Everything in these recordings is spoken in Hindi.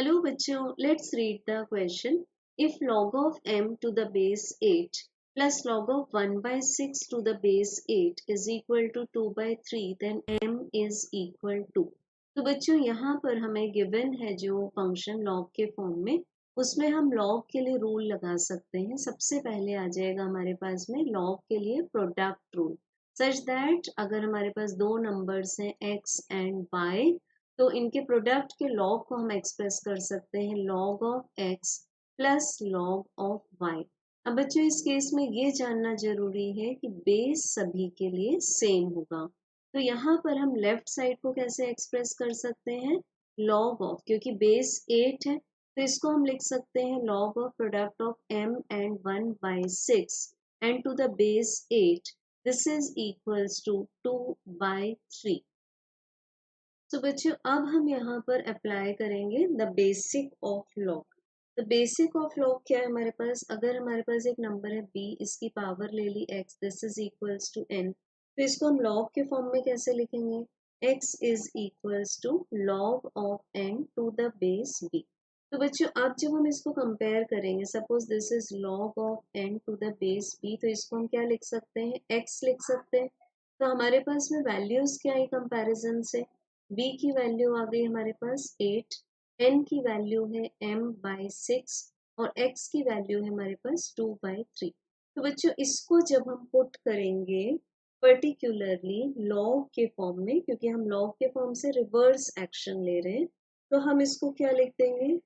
हेलो बच्चों, let's read the question. If log of m to the base 8 plus log of 1 by 6 to the base 8 is equal to 2 by 3, then m is equal to. तो बच्चों यहाँ पर हमें गिवन है जो फंक्शन log के फॉर्म में, उसमें हम log के लिए रूल लगा सकते हैं. सबसे पहले आ जाएगा हमारे पास में log के लिए प्रोडक्ट रूल, सच दैट अगर हमारे पास दो नंबर्स हैं x एंड y, तो इनके प्रोडक्ट के लॉग को हम एक्सप्रेस कर सकते हैं log of x plus log of y. अब बच्चों इस केस में ये जानना जरूरी है कि बेस सभी के लिए सेम होगा. तो यहाँ पर हम लेफ्ट साइड को कैसे एक्सप्रेस कर सकते हैं, लॉग ऑफ, क्योंकि बेस 8 है तो इसको हम लिख सकते हैं log of product of m and 1 by 6 and to the base 8, this is equals to 2 by 3. तो बच्चों अब हम यहाँ पर अप्लाई करेंगे the basic of log. The basic of log क्या है हमारे पास, अगर हमारे पास एक नंबर है b, इसकी पावर ले ली x, this is equals to n, तो इसको हम लॉग के फॉर्म में कैसे लिखेंगे, x is equals to log of n to the base b. तो बच्चों अब जब हम इसको कंपेयर करेंगे, suppose this is log of n to the base b, तो इसको हम क्या लिख सकते हैं, x लिख सकते हैं. तो हमारे पास में वैल्यूज क्या है कंपैरिजन से, b की वैल्यू आ गई हमारे पास 8, n की वैल्यू है m बाई 6 और x की वैल्यू है हमारे पास 2 बाई 3. तो बच्चों इसको जब हम पुट करेंगे पर्टिकुलरली लॉग के फॉर्म में, क्योंकि हम लॉग के फॉर्म से रिवर्स एक्शन ले रहे हैं, तो हम इसको क्या लिख देंगे,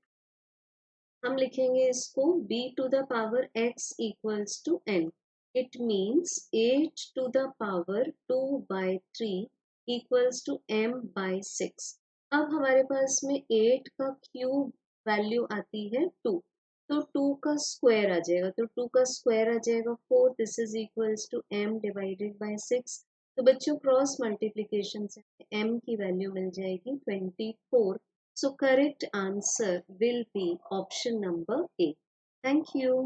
हम लिखेंगे इसको b to the power x equals to n. It means 8 to the power 2 by 3 equals to m by 6. अब हमारे पास में 8 का क्यूब वैल्यू आती है 2, तो 2 का स्क्वायर आ जाएगा, तो 2 का स्क्वायर आ जाएगा 4, this is equals to m divided by 6. तो बच्चों क्रॉस मल्टीप्लिकेशन से m की वैल्यू मिल जाएगी 24. So correct answer will be option number A. Thank you.